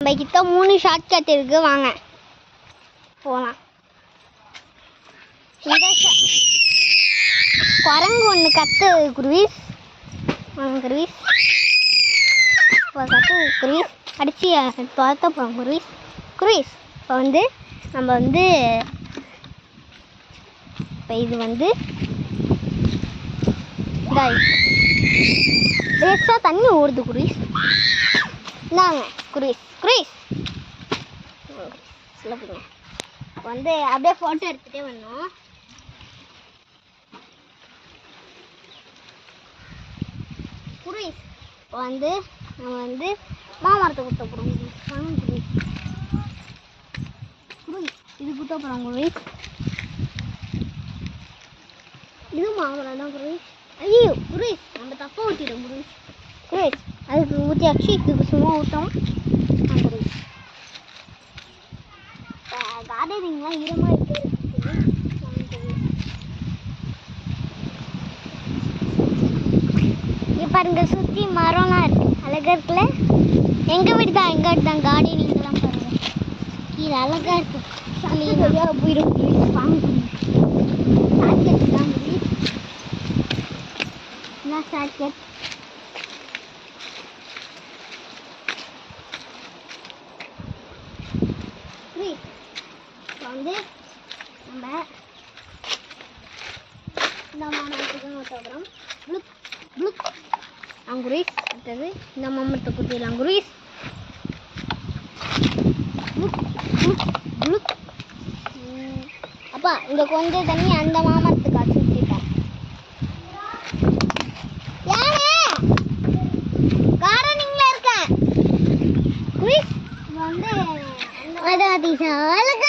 நம்ம கிட்ட 3 short cut இருக்கு, வாங்க போகலாம். குரங்கு ஒன்று கத்து குருவீஸ், வாங்க குருவீஸ். இப்போ கத்து குருவீஸ் அடிச்சு பார்த்த போகிறோம் குருவீஸ். குருவீஸ் இப்போ நம்ம இப்போ இது லேசாக தண்ணி ஓடுது குருவீஸ். இந்தாங்க குருவீஸ். குருவீஸ் சொல்லுங்க. இப்போ அப்படியே ஃபோட்டோ எடுத்துகிட்டே வரணும். குருவீஸ் இப்போ நம்ம மாமரத்தை குத்த போகிறோம் குருவீஸ். குருவீஸ் இது குத்த போகிறோம் குருவீஸ். இது மாமரம் தான் குருவீஸ். ஐயோ குருவீஸ் நம்ம தப்பாக ஊற்றிடும் குருவீஸ். குருவீஸ் அதுக்கு ஊற்றியாச்சு, இதுக்கு சும்மா ஊற்றோம் குருவீஸ். கார்டனிங்லாம் ஈரமாக இருக்குது. இங்கே பாருங்க, சுற்றி மரம்லாம் இருக்கு, அழகா இருக்குல்ல. எங்கள் வீடு தான் கார்டனிங்லாம் பாருங்க, கீழே அழகா இருக்கு. போயிடும் வாங்க ஷார்ட்கட் தான் குருவீஸ். என்ன ஷார்ட்கட்? நம்ம இந்த மாமரத்துக்கு ஊற்றப்புறம் ப்ளுக் ப்ளுக் குருவீஸ். அடுத்தது இந்த மாமரத்தை குத்திடலாம் குருவீஸ். ப்ளுக் ப்ளுக் ப்ளுக். அப்பா இந்த கொஞ்சம் தண்ணி அந்த மாமரத்துக்கு ஆச்சு ஊற்றிட்டோம். யாரு கார்டனிங்ல இருக்கேன் குருவீஸ். அழகா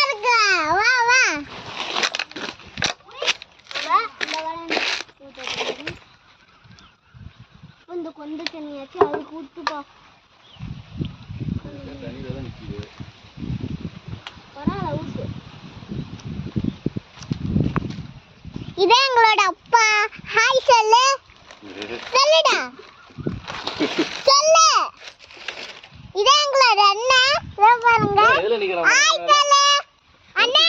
இருக்கு, வா வா. இந்த கொண்டு தண்ணியாச்சு அது கூட்டுப்பா. இதே எங்களோட அப்பா. ஹாய் சொல்லு, சொல்லுடா சொல்லு. இதே எங்களோட அண்ணா பாருங்க. ஹாய் சொல்லு அண்ணா.